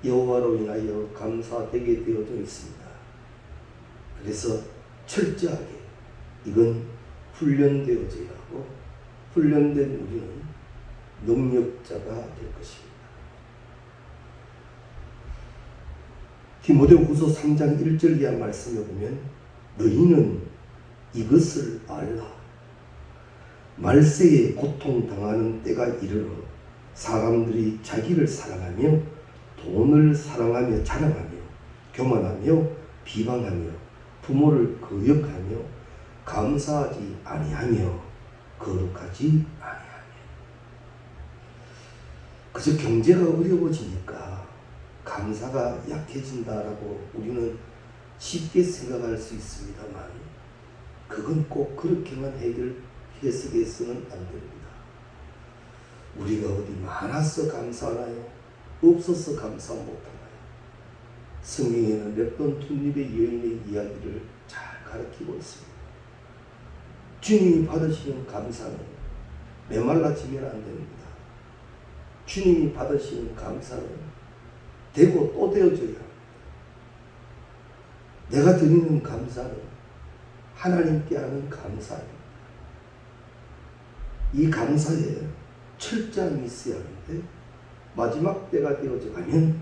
여호와로 인하여 감사되게 되어져 있습니다. 그래서 철저하게 이건 훈련되어져야 하고, 훈련된 우리는 능력자가 될 것입니다. 디모데후서 3장 1절 이하 말씀에 보면 너희는 이것을 알라. 말세에 고통당하는 때가 이르러 사람들이 자기를 사랑하며 돈을 사랑하며 자랑하며 교만하며 비방하며 부모를 거역하며 감사하지 아니하며 거룩하지 아니하며. 그저 경제가 어려워지니까 감사가 약해진다라고 우리는 쉽게 생각할 수 있습니다만, 그건 꼭 그렇게만 해석해서는 안 됩니다. 우리가 어디 많아서 감사하나요? 없어서 감사 못하나요? 성경에는 렙돈 툰립의 여인의 이야기를 잘 가르치고 있습니다. 주님이 받으시는 감사는 메말라지면 안 됩니다. 주님이 받으시는 감사는 되고 또 되어져야 합니다. 내가 드리는 감사는 하나님께 하는 감사입니다. 이 감사에 철저함이 있어야 하는데 마지막 때가 되어져 가면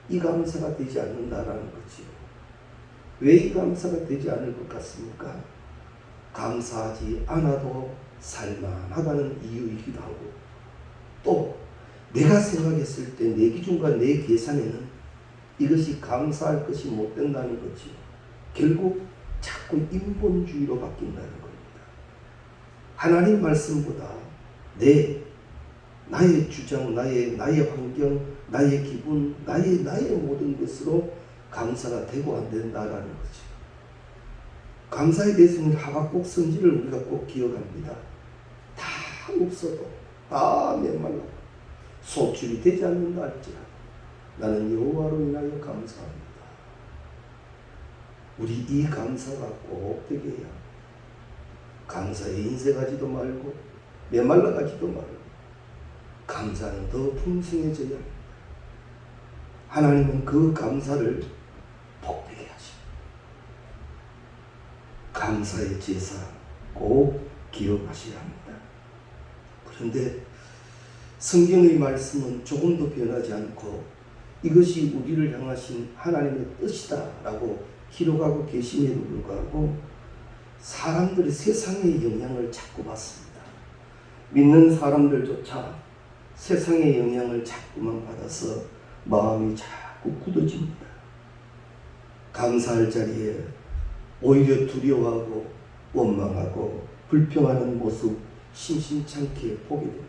이 감사가 되지 않는다라는 거지요. 왜 이 감사가 되지 않을 것 같습니까? 감사하지 않아도 살만하다는 이유이기도 하고, 또 내가 생각했을 때 내 기준과 내 계산에는 이것이 감사할 것이 못 된다는 거지요. 결국 자꾸 인본주의로 바뀐다는 겁니다. 하나님 말씀보다 나의 주장, 나의 환경, 나의 기분, 나의 모든 것으로 감사가 되고 안 된다라는 거죠. 감사에 대해서는 하박국 선지를 우리가 꼭 기억합니다. 다 없어도, 다 메말라도 소출이 되지 않는다 할지라도 나는 여호와로 인하여 감사합니다. 우리 이 감사가 꼭 되게 해야 합니다. 감사에 인색하지도 말고 메말라가지도 말고 감사는 더 풍성해져야 합니다. 하나님은 그 감사를 복되게 하십니다. 감사의 제사 꼭 기억하셔야 합니다. 그런데 성경의 말씀은 조금도 변하지 않고 이것이 우리를 향하신 하나님의 뜻이다라고 기록하고 계심에도 불구하고 사람들이 세상의 영향을 자꾸 받습니다. 믿는 사람들조차 세상의 영향을 자꾸만 받아서 마음이 자꾸 굳어집니다. 감사할 자리에 오히려 두려워하고 원망하고 불평하는 모습 심심찮게 보게 됩니다.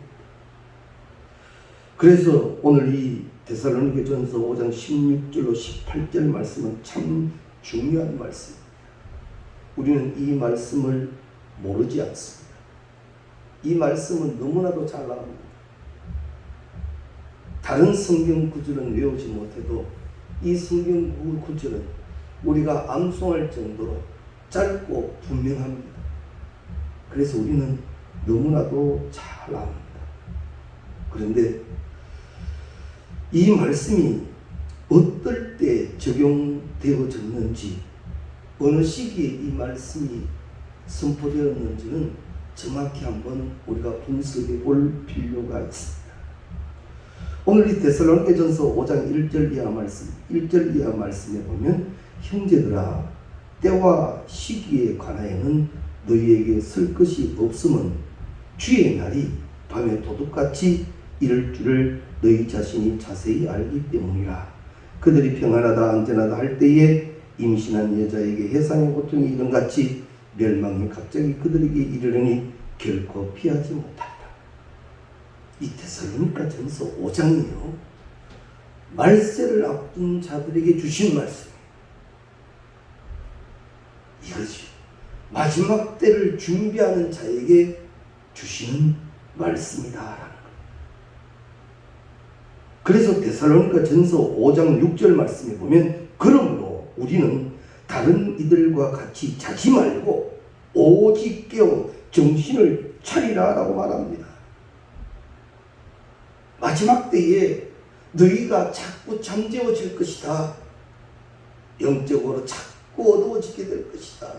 그래서 오늘 이 데살로니가전서 5장 16절로 18절 말씀은 참 중요한 말씀입니다. 우리는 이 말씀을 모르지 않습니다. 이 말씀은 너무나도 잘 나옵니다. 다른 성경 구절은 외우지 못해도 이 성경 구절은 우리가 암송할 정도로 짧고 분명합니다. 그래서 우리는 너무나도 잘 나옵니다. 그런데 이 말씀이 어떨 때 적용되어졌는지, 어느 시기에 이 말씀이 선포되었는지는 정확히 한번 우리가 분석해 볼 필요가 있습니다. 오늘 이 데살로니가전서 5장 1절 이하 말씀에 보면 형제들아, 때와 시기에 관하여는 너희에게 쓸 것이 없음은 주의 날이 밤에 도둑같이 이를 줄을 너희 자신이 자세히 알기 때문이라. 그들이 평안하다 안전하다 할 때에 임신한 여자에게 해상의 고통이 이른같이 멸망이 갑자기 그들에게 이르려니 결코 피하지 못한다. 이 데살로니가전서 5장이요, 말세를 앞둔 자들에게 주신 말씀이에요. 이것이 마지막 때를 준비하는 자에게 주시는 말씀이다라는 거예요. 그래서 데살로니가전서 5장 6절 말씀에 보면 그러므로 우리는 다른 이들과 같이 자지 말고 오직 깨어 정신을 차리라 라고 말합니다. 마지막 때에 너희가 자꾸 잠재워질 것이다. 영적으로 자꾸 어두워지게 될 것이다.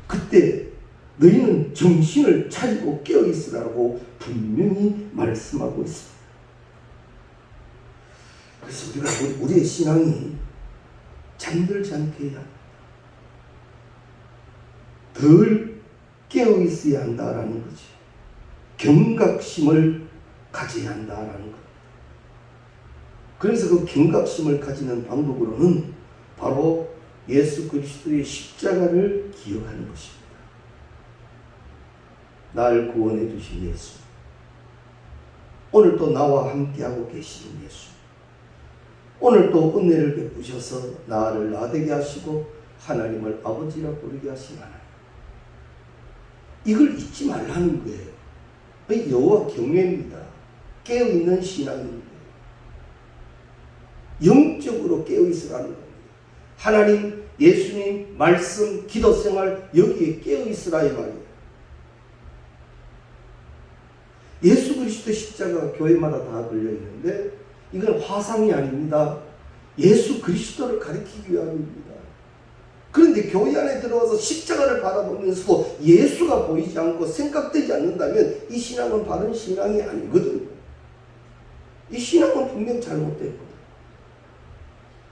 그때 너희는 정신을 차리고 깨어있으라고 분명히 말씀하고 있습니다. 그래서 우리의 신앙이 잠들지 않게 해야 합니다. 덜 깨어있어야 한다라는 거지. 경각심을 가져야 한다라는 것. 그래서 그 경각심을 가지는 방법으로는 바로 예수 그리스도의 십자가를 기억하는 것입니다. 날 구원해 주신 예수, 오늘도 나와 함께하고 계시는 예수, 오늘도 은혜를 베푸셔서 나를 나되게 하시고 하나님을 아버지라 부르게 하신 하나님, 이걸 잊지 말라는 거예요. 여호와 경외입니다. 깨어있는 신앙입니다. 영적으로 깨어있으라는 겁니다. 하나님, 예수님, 말씀, 기도생활, 여기에 깨어있으라 이 말이에요. 예수 그리스도 십자가 교회마다 다 걸려있는데 이건 화상이 아닙니다. 예수 그리스도를 가리키기 위함입니다. 그런데 교회 안에 들어와서 십자가를 바라보면서도 예수가 보이지 않고 생각되지 않는다면 이 신앙은 바른 신앙이 아니거든요. 이 신앙은 분명 잘못됐거든.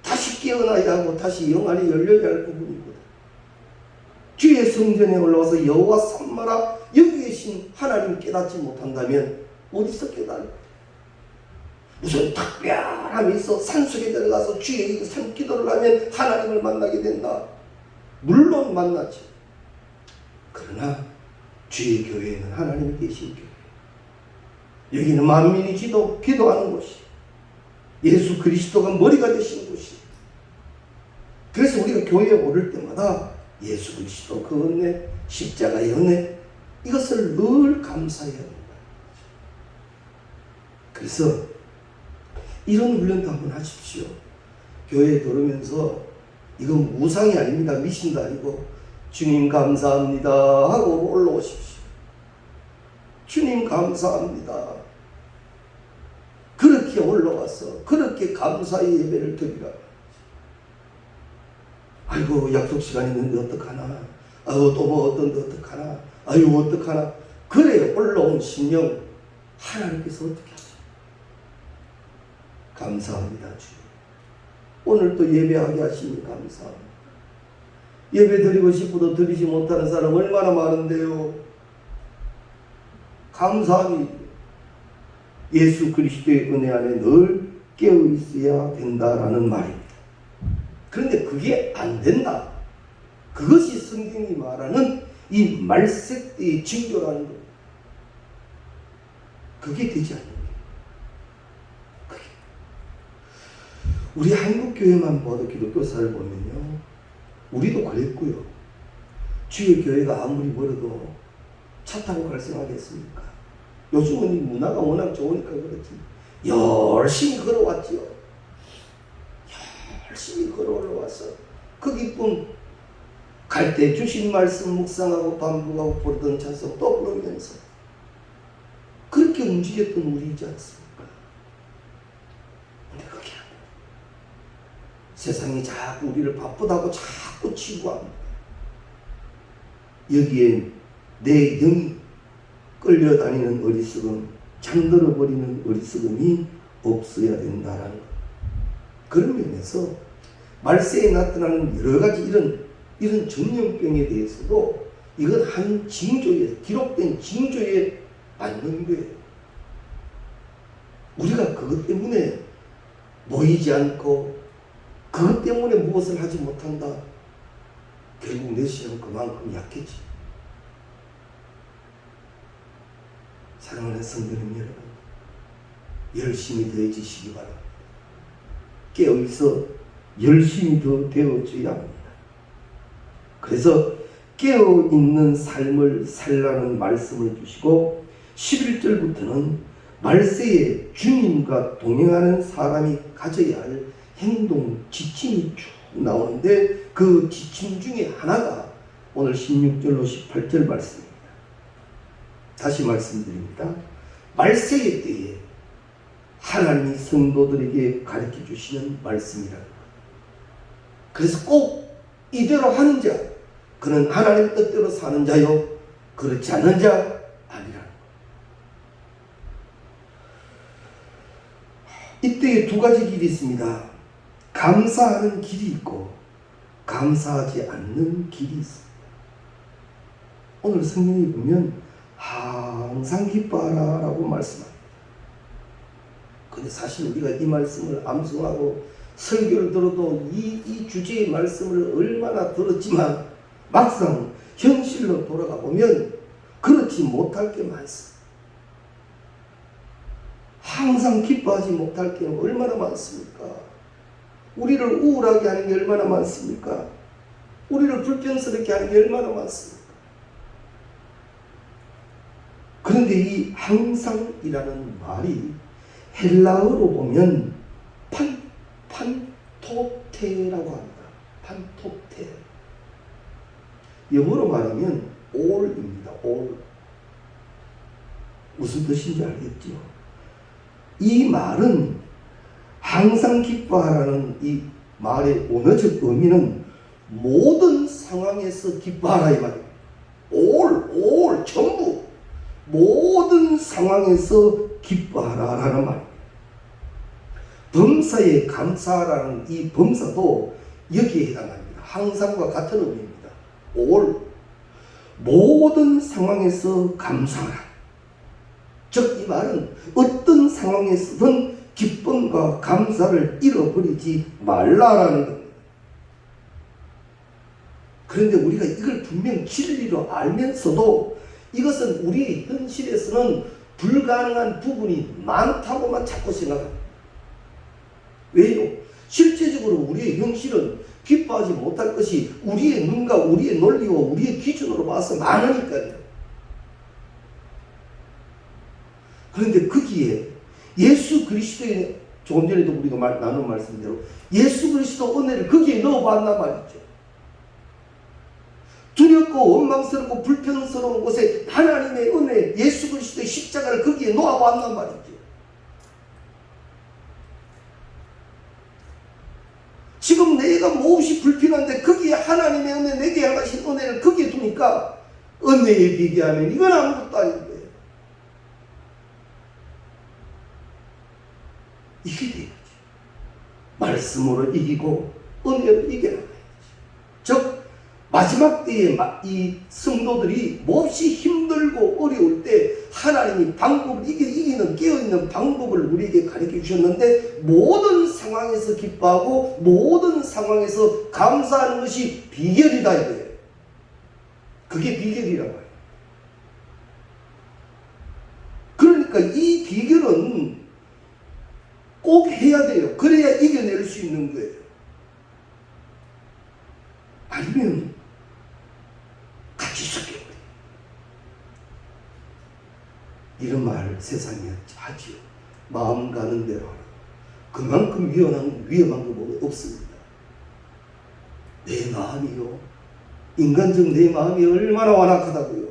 다시 깨어나야 하고 다시 영안이 열려야 할 부분이거든. 주의 성전에 올라와서 여호와 삼마라 여기 계신 하나님 깨닫지 못한다면 어디서 깨달을까? 무슨 특별함이 있어 산속에 들어가서 주의 산기도를 하면 하나님을 만나게 된다. 물론 만나지. 그러나 주의 교회에는 하나님이 계신 교회, 여기는 만민이 기도하는 곳이, 예수 그리스도가 머리가 되신 곳이. 그래서 우리가 교회에 오를 때마다 예수 그리스도 그 은혜, 십자가의 은혜, 이것을 늘 감사해야 합니다. 그래서 이런 훈련도 한번 하십시오. 교회에 들어오면서 이건 무상이 아닙니다. 미신도 아니고 주님 감사합니다 하고 올라오십시오. 주님 감사합니다. 그렇게 올라와서 그렇게 감사의 예배를 드리라. 아이고 약속 시간이 있는데 어떡하나. 아이고 또 뭐 어떤데 어떡하나. 아이고 어떡하나. 그래 올라온 심령 하나님께서 어떻게 하세요? 감사합니다 주님. 오늘 또 예배하게 하시니 감사합니다. 예배 드리고 싶어도 드리지 못하는 사람 얼마나 많은데요. 감사함이 예수 그리스도의 은혜 안에 늘 깨어 있어야 된다라는 말입니다. 그런데 그게 안 된다. 그것이 성경이 말하는 이 말세때의 징조라는 겁니다. 그게 되지 않는 거예요. 그게. 우리 한국교회만 봐도 기독교사를 보면요, 우리도 그랬고요. 주의 교회가 아무리 멀어도 차 타고 갈 생각했습니까? 요즘은 이 문화가 워낙 좋으니까 그렇지. 열심히 걸어왔지요. 열심히 걸어 올라와서 그 기쁨, 갈 때 주신 말씀 묵상하고 반복하고 부르던 찬송 또 부르면서 그렇게 움직였던 우리이지 않습니까? 근데 그게 아니에요. 세상이 자꾸 우리를 바쁘다고 자꾸 치부합니다. 여기엔 내 영이 끌려다니는 어리석음, 잠들어버리는 어리석음이 없어야 된다라는 것. 그런 면에서 말세에 나타나는 여러 가지 이런 정령병에 대해서도 이건 한 징조에, 기록된 징조에 맞는 거예요. 우리가 그것 때문에 모이지 않고 그것 때문에 무엇을 하지 못한다. 결국 내 신은 그만큼 약해지. 사랑하는 성도님 여러분, 열심히 더해지시기 바랍니다. 깨어있어 열심히 더 되어줘야 합니다. 그래서 깨어있는 삶을 살라는 말씀을 주시고 11절부터는 말세에 주님과 동행하는 사람이 가져야 할 행동, 지침이 쭉 나오는데 그 지침 중에 하나가 오늘 16절로 18절 말씀입니다. 다시 말씀드립니다. 말세의 때에 하나님이 성도들에게 가르쳐 주시는 말씀이라는 것. 그래서 꼭 이대로 하는 자, 그는 하나님의 뜻대로 사는 자요, 그렇지 않은 자 아니라는 것. 이때에 두 가지 길이 있습니다. 감사하는 길이 있고 감사하지 않는 길이 있습니다. 오늘 성경에 보면 항상 기뻐하라 라고 말씀합니다. 근데 사실 우리가 이 말씀을 암송하고 설교를 들어도 이 주제의 말씀을 얼마나 들었지만 막상 현실로 돌아가 보면 그렇지 못할 게 많습니다. 항상 기뻐하지 못할 게 얼마나 많습니까? 우리를 우울하게 하는 게 얼마나 많습니까? 우리를 불편스럽게 하는 게 얼마나 많습니까? 그런데 이 항상이라는 말이 헬라어로 보면 판토테라고 합니다. 판토테. 영어로 말하면 all입니다. all. 무슨 뜻인지 알겠죠? 이 말은 항상 기뻐하라는 이 말의 원어적 의미는 모든 상황에서 기뻐하라 이 말이에요. all, 전부 모든 상황에서 기뻐하라라는 말입니다. 범사에 감사하라는 이 범사도 여기에 해당합니다. 항상과 같은 의미입니다. all, 모든 상황에서 감사하라. 즉 이 말은 어떤 상황에서든 기쁨과 감사를 잃어버리지 말라라는 겁니다. 그런데 우리가 이걸 분명 진리로 알면서도 이것은 우리 현실에서는 불가능한 부분이 많다고만 자꾸 생각합니다. 왜요? 실제적으로 우리의 현실은 기뻐하지 못할 것이 우리의 눈과 우리의 논리와 우리의 기준으로 봐서 많으니까요. 그런데 거기에 예수 그리스도의, 조금 전에도 우리가 나눈 말씀대로 예수 그리스도 은혜를 거기에 넣어봤단 말이죠. 두렵고 원망스럽고 불편스러운 곳에 하나님의 은혜, 예수 그리스도의 십자가를 거기에 놓아봤단 말이죠. 지금 내가 몹시 불편한데 거기에 하나님의 은혜, 내게 향하신 은혜를 거기에 두니까 은혜에 비교하면 이건 아무것도 아닌데 이게 돼야지. 말씀으로 이기고 은혜로 이겨나가야지. 즉 마지막 때에 이 성도들이 몹시 힘들고 어려울 때 하나님이 방법을 이기는 깨어있는 방법을 우리에게 가르쳐 주셨는데 모든 상황에서 기뻐하고 모든 상황에서 감사하는 것이 비결이다 이거예요. 그게 비결이라고 해요. 그러니까 이 비결은 꼭 해야 돼요. 그래야 이겨낼 수 있는 거예요. 아니면 같이 섞여버려요. 이런 말 세상에 하지요. 마음 가는 대로 하라. 그만큼 위험한 거 없습니다. 내 마음이요. 인간적 내 마음이 얼마나 완악하다고요.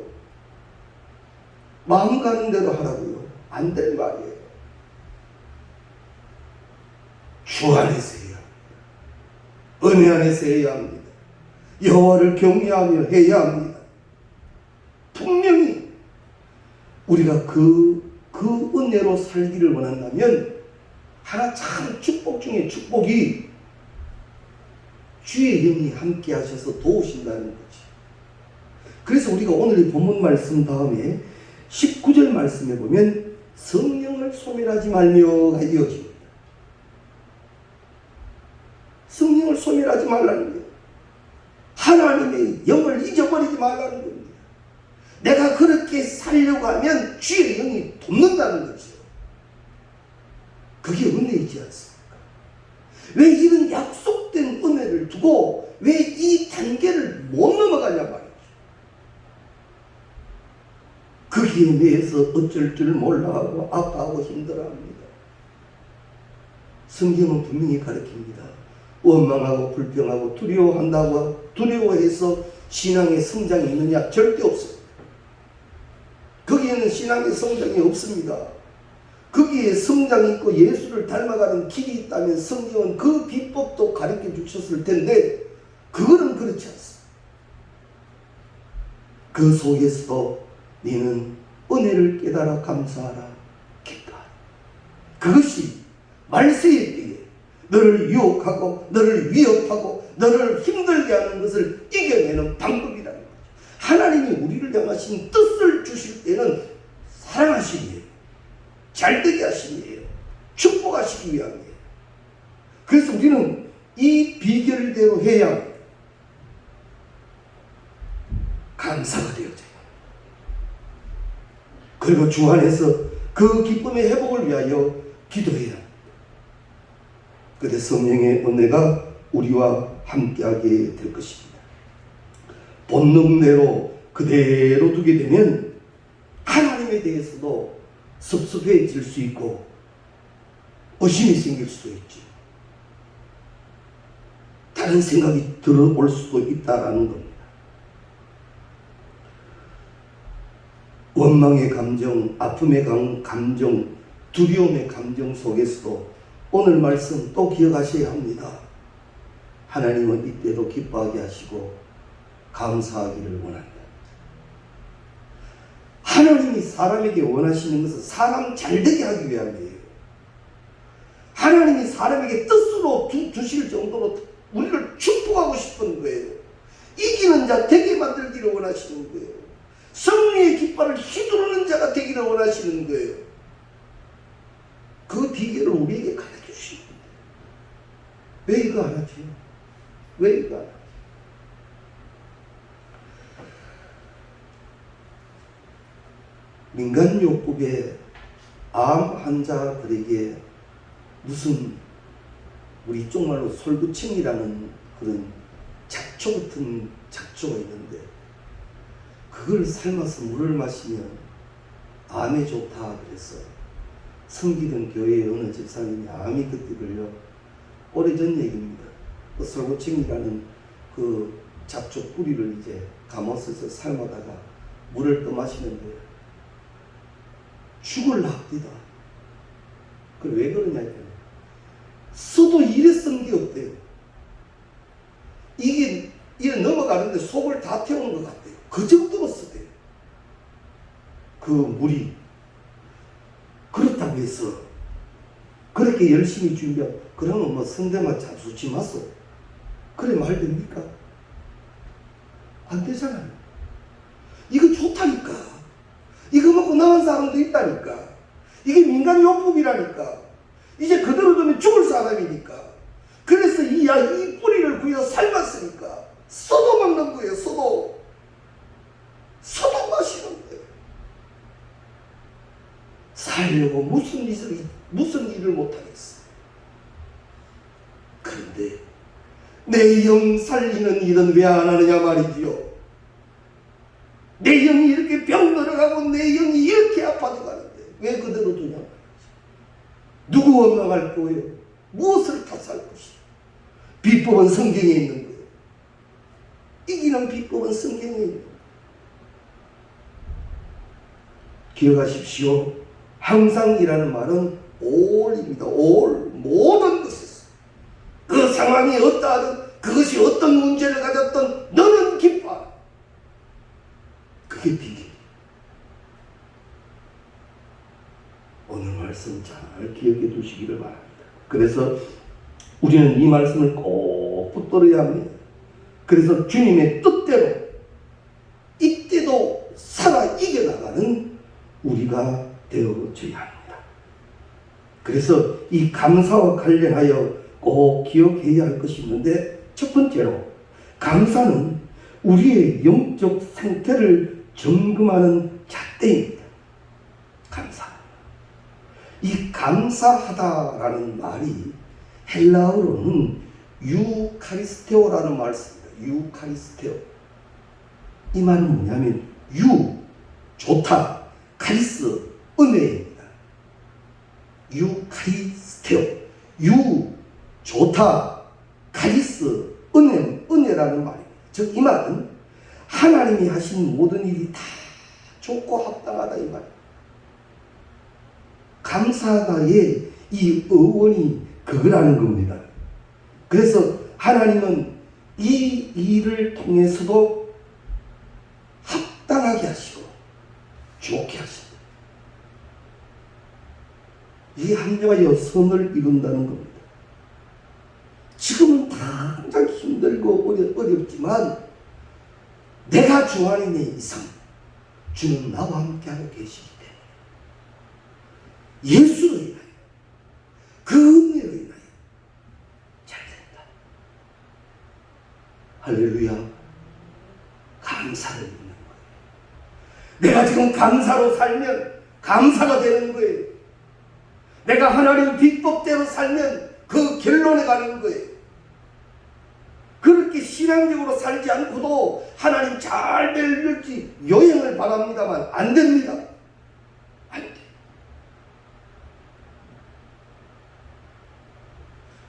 마음 가는 대로 하라고요. 안 될 말이에요. 주 안에서 해야 합니다. 은혜 안에서 해야 합니다. 여호와를 경외하며 해야 합니다. 분명히 우리가 그 은혜로 살기를 원한다면 하나 참 축복 중에 축복이 주의 영이 함께 하셔서 도우신다는 거지. 그래서 우리가 오늘 이 본문 말씀 다음에 19절 말씀에 보면 성령을 소멸하지 말며가 이어집니다. 성령을 소멸하지 말라는 거예요. 하나님의 영을 잊어버리지 말라는 겁니다. 내가 그렇게 살려고 하면 주의 영이 돕는다는 거죠. 그게 은혜이지 않습니까? 왜 이런 약속된 은혜를 두고 왜 이 단계를 못 넘어가냐 말이죠. 거기에 대해서 어쩔 줄 몰라하고 아파하고 힘들어합니다. 성경은 분명히 가르칩니다. 원망하고 불평하고 두려워한다고 두려워해서 신앙의 성장이 있느냐? 절대 없습니다. 거기에는 신앙의 성장이 없습니다. 거기에 성장이 있고 예수를 닮아가는 길이 있다면 성경은 그 비법도 가르쳐 주셨을 텐데 그거는 그렇지 않습니다. 그 속에서도 너는 은혜를 깨달아 감사하라, 기뻐하라. 그것이 말세의 때에 너를 유혹하고 너를 위협하고 너를 힘들게 하는 것을 이겨내는 방법이라는 거죠. 하나님이 우리를 향하신 뜻을 주실 때는 사랑하시기에 잘되게 하시기에 축복하시기 위함이에요. 그래서 우리는 이 비결대로 해야 합니다. 감사가 되어져요. 그리고 주 안에서 그 기쁨의 회복을 위하여 기도해야 합니다. 그래서 성령의 은혜가 우리와 함께하게 될 것입니다. 본능대로 그대로 두게 되면 하나님에 대해서도 섭섭해질 수 있고 의심이 생길 수도 있지. 다른 생각이 들어올 수도 있다라는 겁니다. 원망의 감정, 아픔의 감정, 두려움의 감정 속에서도 오늘 말씀 또 기억하셔야 합니다. 하나님은 이때도 기뻐하게 하시고 감사하기를 원한다. 하나님이 사람에게 원하시는 것은 사람 잘되게 하기 위함이에요. 하나님이 사람에게 뜻으로 두실 정도로 우리를 축복하고 싶은 거예요. 이기는 자 되게 만들기를 원하시는 거예요. 승리의 깃발을 휘두르는 자가 되기를 원하시는 거예요. 그 비결을 우리에게 가르쳐 주시는데 왜 이거 안 하지? 왜 이거 안 하지? 민간요법에 암 환자들에게 무슨 우리 쪽말로 솔부침이라는 그런 잡초 같은 잡초가 있는데 그걸 삶아서 물을 마시면 암에 좋다 그래서 섬기던 교회의 어느 집사님이 암이 그때 걸려 오래전 얘기입니다. 그 솔부침이라는 그 잡초 뿌리를 이제 감아서 삶아다가 물을 떠마시는데 죽을랍니다. 그 왜 그러냐 했더니 써도 이래 쓴 게 없대요. 이게 넘어가는데 속을 다 태우는 것 같대요. 그 정도로 쓰대요. 그 물이. 그렇다고 해서 그렇게 열심히 준비하고 그러면 뭐 성대만 자수치 마소. 그래 말 됩니까? 안 되잖아요. 이거 좋다니까. 이거 먹고 나간 사람도 있다니까. 이게 민간요법이라니까. 이제 그대로 두면 죽을 사람이니까. 그래서 이 뿌리를 구해서 삶았으니까 써도 먹는 거예요. 써도 마시는 거예요. 살려고 무슨 일을 못하겠어. 그런데 내 영 살리는 일은 왜 안 하느냐 말이지요. 내 영이 이렇게 병 들어가고 내 영이 이렇게 아파져가는데 왜 그대로 두냐 말이지. 누구 원망할 거예요? 무엇을 탓할 것이요? 비법은 성경에 있는 거예요. 이기는 비법은 성경에 있는 거예요. 기억하십시오. 항상이라는 말은 all입니다. all, 모든 것에서. 그 상황이 어떠하든 그것이 어떤 문제를 가졌든 너는 기뻐하라. 그게 비결. 오늘 말씀 잘 기억해 두시기를 바랍니다. 그래서 우리는 이 말씀을 꼭 붙들어야 합니다. 그래서 주님의 뜻대로 이때도 살아 이겨나가는 우리가 되어져야 합니다. 그래서 이 감사와 관련하여 꼭 기억해야 할 것이 있는데 첫 번째로 감사는 우리의 영적 상태를 점검하는 잣대입니다. 감사. 이 감사하다라는 말이 헬라어로는 유카리스테오라는 말을 씁니다. 유카리스테오. 이 말은 뭐냐면 좋다, 카리스, 은혜입니다. 유카리스테오. 좋다, 카리스, 은혜라는 말입니다. 즉 이 말은 하나님이 하신 모든 일이 다 좋고 합당하다 이 말입니다. 감사하다의 이 어원이 그거라는 겁니다. 그래서 하나님은 이 일을 통해서도 합당하게 하시고 좋게 하신다. 이 합력하여 선을 이룬다는 겁니다. 지금은 당장 힘들고 어렵지만 내가 주 안에 있는 이상 주는 나와 함께하고 계시기 때문에 예수로 인하여 그 은혜로 인하여 잘 된다. 할렐루야. 감사를 믿는 거예요. 내가 지금 감사로 살면 감사가 되는 거예요. 내가 하나님 비법대로 살면 그 결론에 가는 거예요. 그렇게 신앙적으로 살지 않고도 하나님 잘 될지 요행을 바랍니다만 안 됩니다. 안 돼.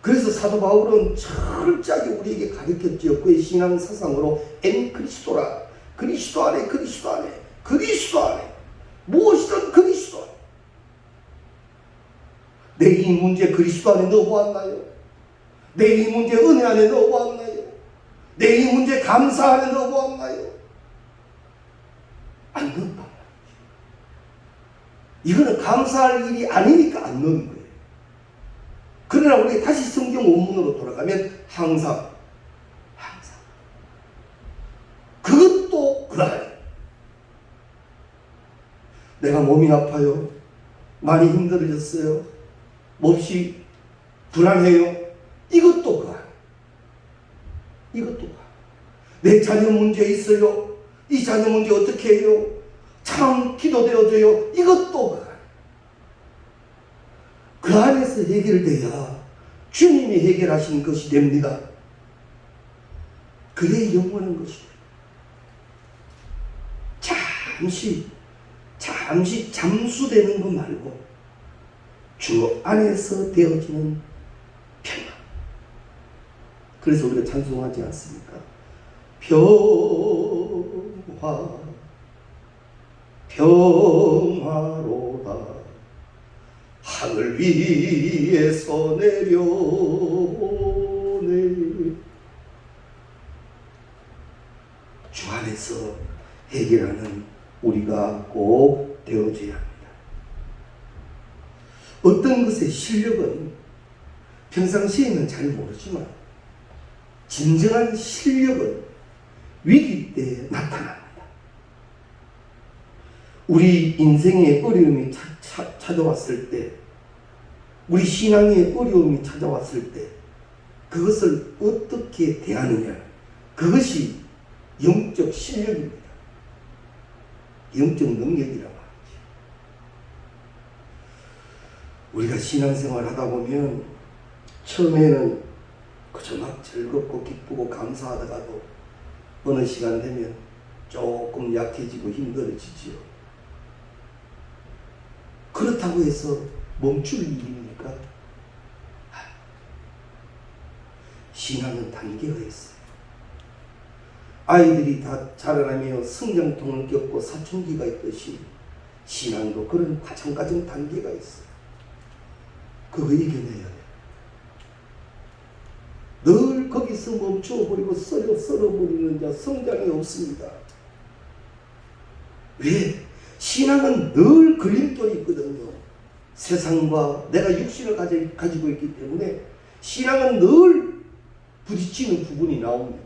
그래서 사도 바울은 철저하게 우리에게 가르쳤지요. 그의 신앙 사상으로 엔 그리스도라. 그리스도 안에 그리스도 안에 그리스도 안에 무엇이든 그리스도 안에. 내 이 문제 그리스도 안에 넣어보았나요? 내 이 문제 은혜 안에 넣어보았나요? 내 이 문제 감사 안에 넣어보았나요? 안 넣었다. 이거는 감사할 일이 아니니까 안 넣는 거예요. 그러나 우리 다시 성경 원문으로 돌아가면 항상 그것도 그러하니 내가 몸이 아파요. 많이 힘들어졌어요. 몹시 불안해요. 이것도 그러하니 이것도 그러하니 내 자녀 문제 있어요. 이 자녀 문제 어떻게 해요? 참 기도되어져요. 이것도 그러하니 그 안에서 해결돼야 주님이 해결하신 것이 됩니다. 그래야 영원한 것이다. 잠시 잠수되는 것 말고 주 안에서 되어지는 평화. 그래서 우리가 찬송하지 않습니까? 평화로다 하늘 위에서 내려오네. 주 안에서 해결하는 우리가 꼭 되어져야 합니다. 어떤 것의 실력은 평상시에는 잘 모르지만 진정한 실력은 위기 때 나타납니다. 우리 인생의 어려움이 찾아왔을 때, 우리 신앙의 어려움이 찾아왔을 때 그것을 어떻게 대하느냐, 그것이 영적 실력입니다. 영적 능력이라고 하죠. 우리가 신앙생활 하다 보면 처음에는 그저 막 즐겁고 기쁘고 감사하다가도 어느 시간 되면 조금 약해지고 힘들어지지요. 그렇다고 해서 멈출 일입니까? 신앙은 단계가 있어요. 아이들이 다 자라나며 성장통을 겪고 사춘기가 있듯이 신앙도 그런 과정 단계가 있어요. 그거 이겨내야 돼요. 늘 거기서 멈춰버리고 썰어버리는 자 성장이 없습니다. 왜? 신앙은 늘 걸림돌이 있거든요. 세상과 내가 육신을 가지고 있기 때문에 신앙은 늘 부딪히는 부분이 나옵니다.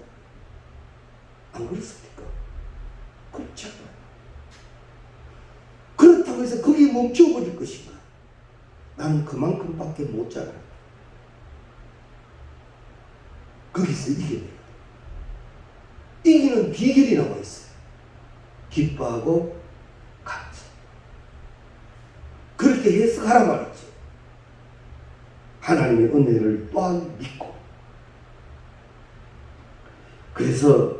안 그렇습니까? 그렇지 않아요. 그렇다고 해서 거기 멈춰버릴 것인가? 나는 그만큼밖에 못 자라. 거기서 이겨내요. 이기는 비결이 나와 있어요. 기뻐하고 감사. 그렇게 해석하란 말이죠. 하나님의 은혜를 또한 믿고. 그래서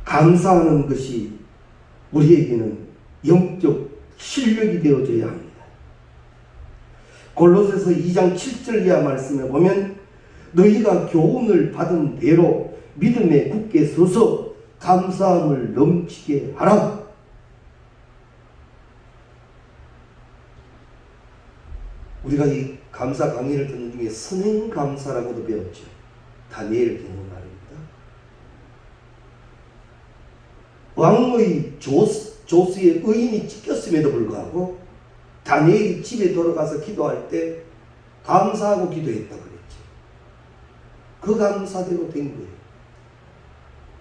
감사하는 것이 우리에게는 영적 실력이 되어져야 합니다. 골로새서 2장 7절 이하 말씀에 보면 너희가 교훈을 받은 대로 믿음에 굳게 서서 감사함을 넘치게 하라. 우리가 이 감사 강의를 듣는 중에 선행감사라고도 배웠죠. 다니엘 경우 말입니다. 왕의 조수의 의인이 찢겼음에도 불구하고 다니엘이 집에 돌아가서 기도할 때 감사하고 기도했다고 그랬죠. 그 감사대로 된 거예요.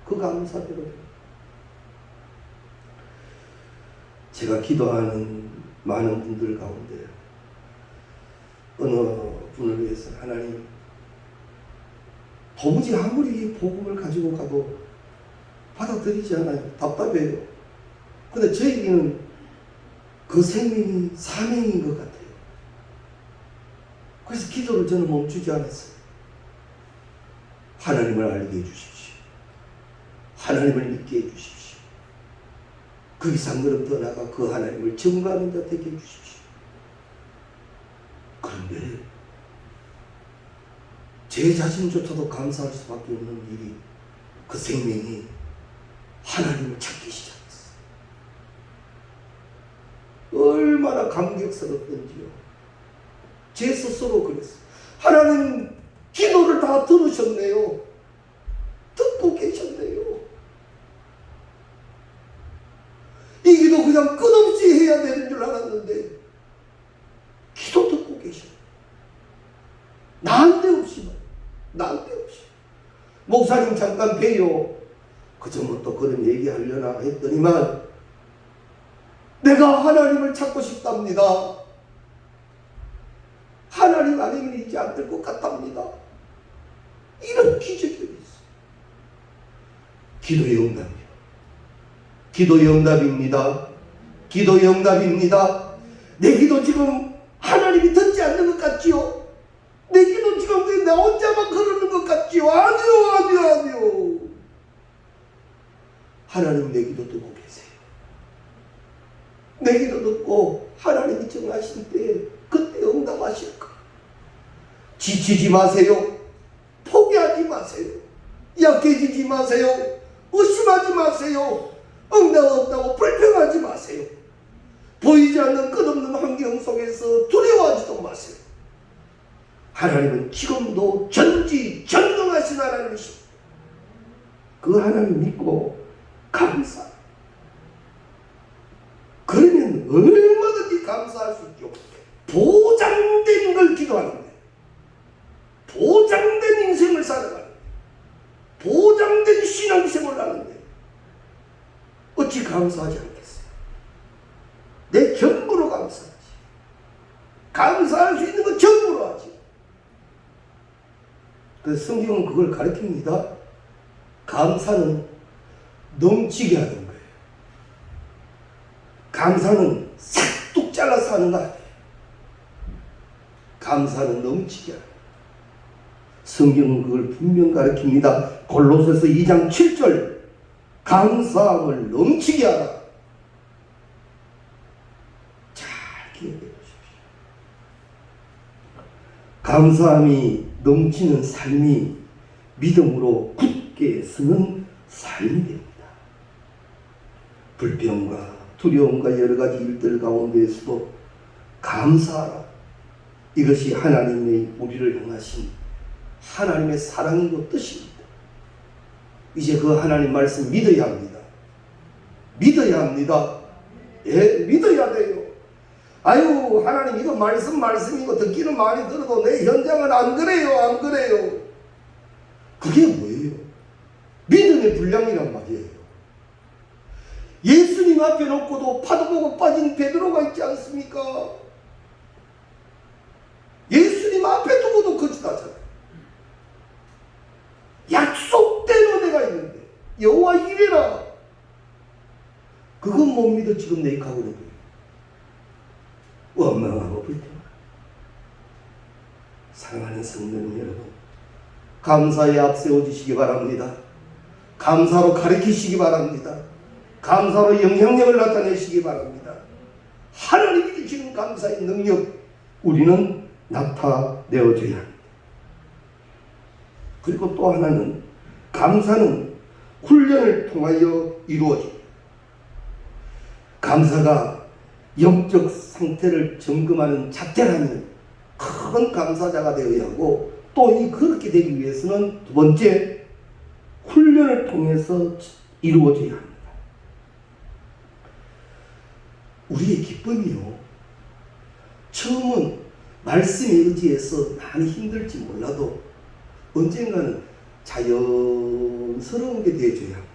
그 감사대로 된 거예요. 제가 기도하는 많은 분들 가운데 어느 분을 위해서 하나님 도무지 아무리 복음을 가지고 가도 받아들이지 않아요. 답답해요. 근데 저에게는 그 생명이 사명인 것 같아요. 그래서 기도를 저는 멈추지 않았어요. 하나님을 알게 해주십시오. 하나님을 믿게 해주십시오. 그 이상 그럼 더 나아가 그 하나님을 증거하는 자 되게 해주십시오. 그런데 제 자신조차도 감사할 수밖에 없는 일이 그 생명이 하나님을 찾기 시작했어요. 얼마나 감격스럽던지요. 제 스스로 그랬어요. 하나님 기도를 다 들으셨네요. 듣고 계셨네요. 이 기도 그냥 끝없이 해야 되는 줄 알았는데 기도 듣고 계셔요. 난데없이 목사님 잠깐 뵈요. 그저 뭐 또 그런 얘기하려나 했더니만 내가 하나님을 찾고 싶답니다. 하나님 아니면 이제 안 될 것 같답니다. 이런 기적이 있어요. 기도의 응답이요. 기도의 응답입니다. 기도의 응답입니다. 내 기도 지금 하나님이 듣지 않는 것 같지요? 내 기도 지금 나 혼자만 그러는 것 같지요? 아니요. 하나님 내 기도 듣고 계세요. 내 기도 듣고 하나님이 정하실 때 그때 응답하실 거예요. 지치지 마세요. 포기하지 마세요. 약해지지 마세요. 의심하지 마세요. 응답 없다고 불평하지 마세요. 보이지 않는 끝없는 환경 속에서 두려워하지도 마세요. 하나님은 지금도 전지전능하신 하나님이십니다. 그 하나님 믿고 감사. 그러면 얼마든지 감사할 수 있죠. 보장된 걸 기도하는 거예요. 보장된 인생을 살아가는 거예요. 보장된 신앙생활을 하는 거예요. 어찌 감사하지 않겠어요? 내 전부로 감사하지. 감사할 수 있는 건 전부로 하지. 그래서 성경은 그걸 가르칩니다. 감사는 넘치게 하는 거예요. 감사는 싹둑 잘라서 하는 거 아니에요. 감사는 넘치게 하는 거예요. 성경은 그걸 분명 가르칩니다. 골로새서 2장 7절 감사함을 넘치게 하라. 잘 기억해 보십시오. 감사함이 넘치는 삶이 믿음으로 굳게 서는 삶이 됩니다. 불평과 두려움과 여러 가지 일들 가운데에서도 감사하라. 이것이 하나님의 우리를 향하신 하나님의 사랑이고 뜻입니다. 이제 그 하나님 말씀 믿어야 합니다. 믿어야 합니다. 예, 믿어야 돼요. 아유, 하나님 이거 말씀이고 듣기는 많이 들어도 내 현장은 안 그래요. 그게 뭐예요? 믿음의 분량이란 말이에요. 예수님 앞에 놓고도 파도 보고 빠진 베드로가 있지 않습니까? 예수님 앞에 두고도 거짓하잖아요. 약속대로 내가 있는데 여호와 이래라. 그건 못 믿어 지금 내 가고 있는 거예요. 원망하고 불평하고. 사랑하는 성도님 여러분, 감사에 앞세워주시기 바랍니다. 감사로 가르치시기 바랍니다. 감사로 영향력을 나타내시기 바랍니다. 하나님이 주시는 감사의 능력 우리는 나타내어줘야 합니다. 그리고 또 하나는 감사는 훈련을 통하여 이루어집니다. 감사가 영적 상태를 점검하는 잣대라면 큰 감사자가 되어야 하고, 또 그렇게 되기 위해서는 두 번째, 훈련을 통해서 이루어져야 합니다. 우리의 기쁨이요, 처음은 말씀에 의지해서 많이 힘들지 몰라도 언젠가는 자연스러운 게 되어줘야 합니다.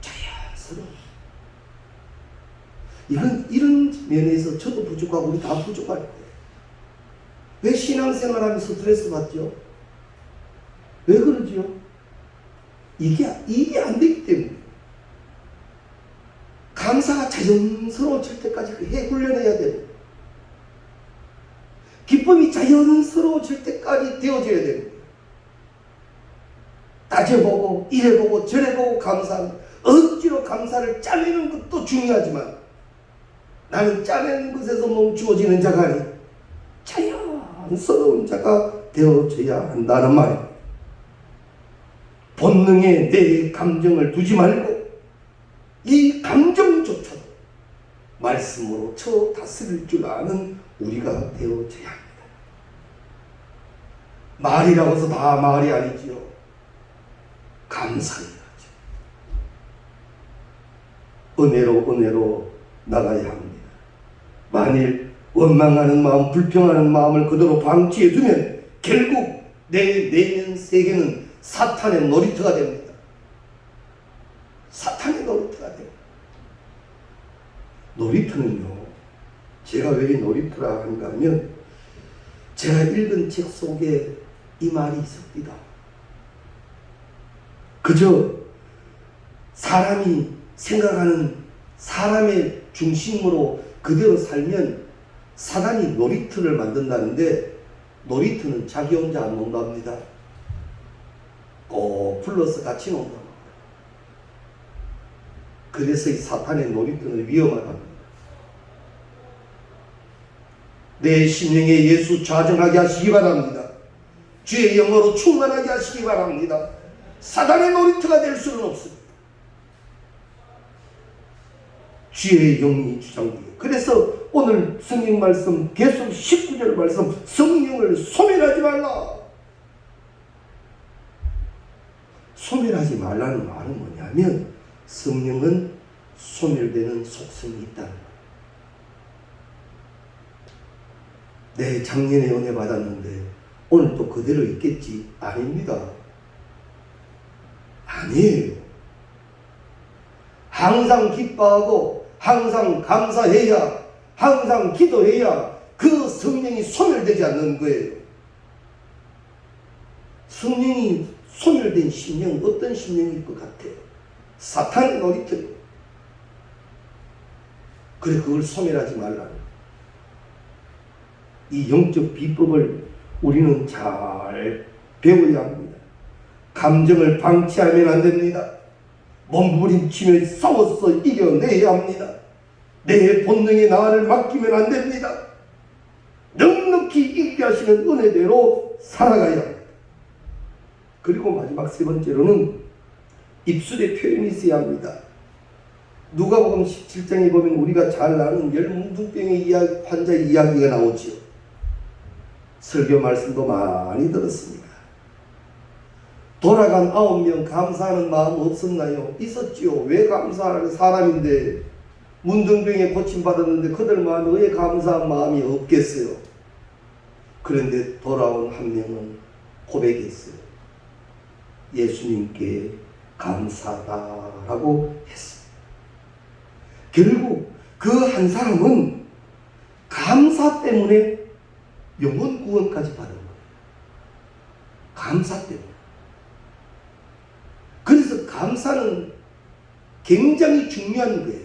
자연스러운. 이런 면에서 저도 부족하고 우리 다 부족할 거예요. 왜 신앙생활하면서 스트레스 받죠? 왜 그러지요? 이게 안 되기 때문에. 감사가 자연스러워질 때까지 훈련해야 돼요. 기쁨이 자연스러워질 때까지 되어져야 됩니다. 따져보고 이래보고 저래보고 감사합니다. 억지로 감사를 짜내는 것도 중요하지만 나는 짜내는 것에서 멈추어지는 자가 아니 자연스러운 자가 되어져야 한다는 말입니다. 본능에 내 감정을 두지 말고 이 감정조차도 말씀으로 다스릴 줄 아는 우리가 되어져야 합니다. 말이라고 해서 다 말이 아니지요. 감사해야죠. 은혜로 나가야 합니다. 만일 원망하는 마음, 불평하는 마음을 그대로 방치해 두면 결국 내 내면 세계는 사탄의 놀이터가 됩니다. 사탄의 놀이터가 됩니다. 놀이터는요, 제가 왜 놀이터라 하는가 하면 제가 읽은 책 속에 이 말이 있습니다. 그저 사람이 생각하는 사람의 중심으로 그대로 살면 사단이 놀이터를 만든다는데 놀이터는 자기 혼자 안 논답니다. 꼭 불러서 같이 논답니다. 그래서 이 사탄의 놀이터는 위험하답니다. 내 심령에 예수 좌정하게 하시기 바랍니다. 주의 영어로 충만하게 하시기 바랍니다. 사단의 놀이터가 될 수는 없습니다. 주의 영이 주장되게. 그래서 오늘 성경 말씀 계속 19절 말씀, 성령을 소멸하지 말라. 소멸하지 말라는 말은 뭐냐면 성령은 소멸되는 속성이 있다는 거예요. 내 작년에 은혜 받았는데 오늘 또 그대로 있겠지? 아닙니다. 아니에요. 항상 기뻐하고 항상 감사해야, 항상 기도해야 그 성령이 소멸되지 않는 거예요. 성령이 소멸된 심령, 어떤 심령일 것 같아요? 사탄의 놀이터예요. 그래, 그걸 소멸하지 말라는. 이 영적 비법을 우리는 잘 배워야 합니다. 감정을 방치하면 안 됩니다. 몸부림치며 싸워서 이겨내야 합니다. 내 본능의 나를 맡기면 안 됩니다. 넉넉히 이기게 하시는 은혜대로 살아가야 합니다. 그리고 마지막 세 번째로는 입술에 표현이 있어야 합니다. 누가복음 17장에 보면 우리가 잘 아는 열문둥병의 환자의 이야기가 나오지요. 설교 말씀도 많이 들었습니다. 돌아간 9명 감사하는 마음 없었나요? 있었지요. 왜 감사하는 사람인데 문둥병에 고침받았는데 그들만 왜 감사한 마음이 없겠어요? 그런데 돌아온 한 명은 고백했어요. 예수님께 감사하다라고 했습니다. 결국 그 한 사람은 감사 때문에 영혼 구원까지 받은 거예요. 감사 때문에. 그래서 감사는 굉장히 중요한 거예요.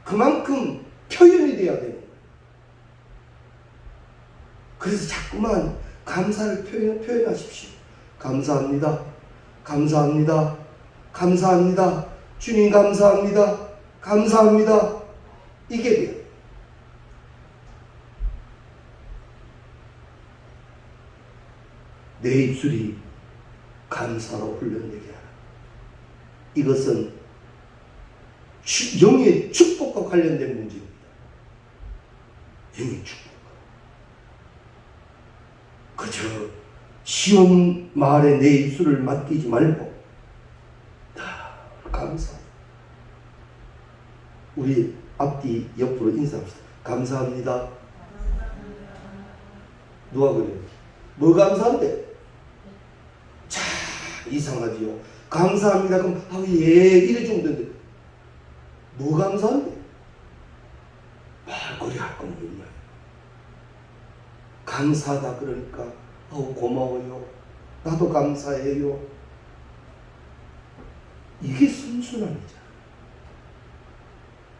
그만큼 표현이 돼야 돼요. 그래서 자꾸만 감사를 표현하십시오. 감사합니다. 감사합니다. 감사합니다. 주님 감사합니다. 감사합니다. 이게 돼요. 내 입술이 감사로 훈련되게 하라. 이것은 영의 축복과 관련된 문제입니다. 영의 축복. 그저 시온 말에 내 입술을 맡기지 말고 감사. 우리 앞뒤 옆으로 인사합시다. 감사합니다. 누가 그래요? 뭐 감사한데? 자, 이상하지요. 감사합니다. 그럼 예 이래 정도인데 뭐 감사한데? 말거리 할 건 뭐냐? 감사하다 그러니까 고마워요. 나도 감사해요. 이게 순순함이죠.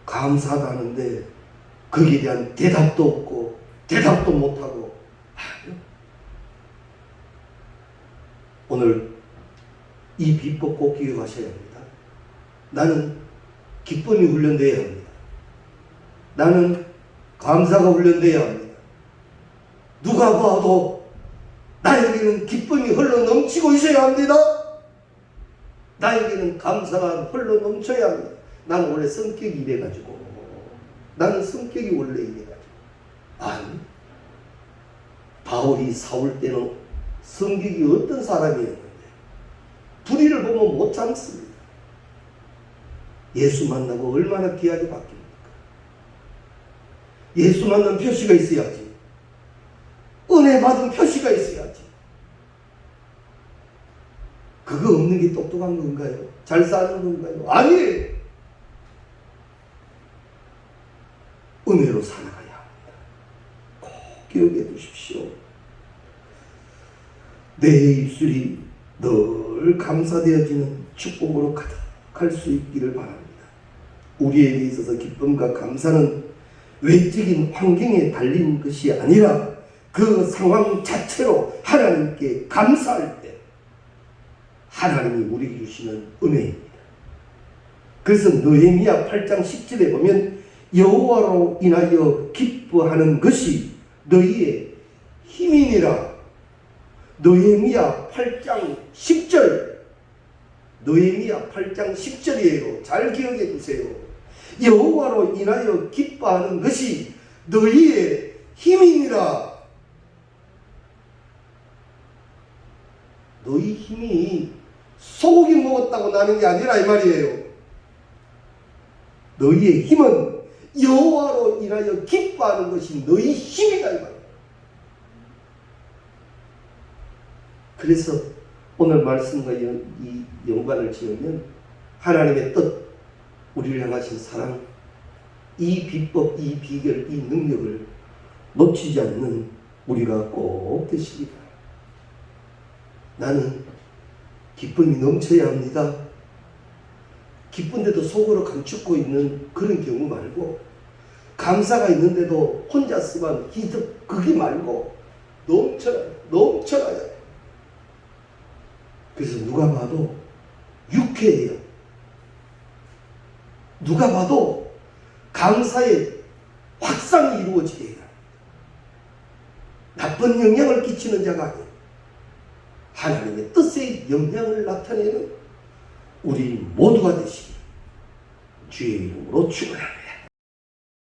감사하다는데 거기에 대한 대답도 없고 대답도 못하고 오늘 이 비법 꼭 기억하셔야 합니다. 나는 기쁨이 훈련되어야 합니다. 나는 감사가 훈련되어야 합니다. 누가 봐도 나에게는 기쁨이 흘러 넘치고 있어야 합니다. 나에게는 감사가 흘러 넘쳐야 합니다. 나는 원래 성격이 이래가지고 나는 성격이 원래 이래가지고 아니 바울이 사울 때는 성격이 어떤 사람이었는데 불의를 보면 못 참습니다. 예수 만나고 얼마나 귀하게 바뀝니까? 예수 만난 표시가 있어야지. 은혜 받은 표시가 있어야지. 그거 없는 게 똑똑한 건가요? 잘 사는 건가요? 아니에요. 은혜로 살아가야 합니다. 꼭 기억해 두십시오. 내 입술이 늘 감사되어지는 축복으로 가득할 수 있기를 바랍니다. 우리에게 있어서 기쁨과 감사는 외적인 환경에 달린 것이 아니라 그 상황 자체로 하나님께 감사할 때 하나님이 우리에게 주시는 은혜입니다. 그래서 느헤미야 8장 10절에 보면 여호와로 인하여 기뻐하는 것이 너희의 힘이니라. 느헤미야 8장 10절, 느헤미야 8장 10절이에요. 잘 기억해 두세요. 여호와로 인하여 기뻐하는 것이 너희의 힘이니라. 너희 힘이 소고기 먹었다고 나는 게 아니라 이 말이에요. 너희의 힘은 여호와로 인하여 기뻐하는 것이 너희 힘이다 이 말이에요. 그래서 오늘 말씀과 이 연관을 지으면 하나님의 뜻, 우리를 향하신 사랑, 이 비법, 이 비결, 이 능력을 놓치지 않는 우리가 꼭 되시기 바랍니다. 나는 기쁨이 넘쳐야 합니다. 기쁜데도 속으로 감추고 있는 그런 경우 말고, 감사가 있는데도 혼자서만 기득 그게 말고 넘쳐나야 돼. 그래서 누가 봐도 유쾌해요. 누가 봐도 감사의 확산이 이루어지게 해요. 나쁜 영향을 끼치는 자가 아니에요. 하나님의 뜻의 영향을 나타내는 우리 모두가 되시기 주의 이름으로 축원합니다.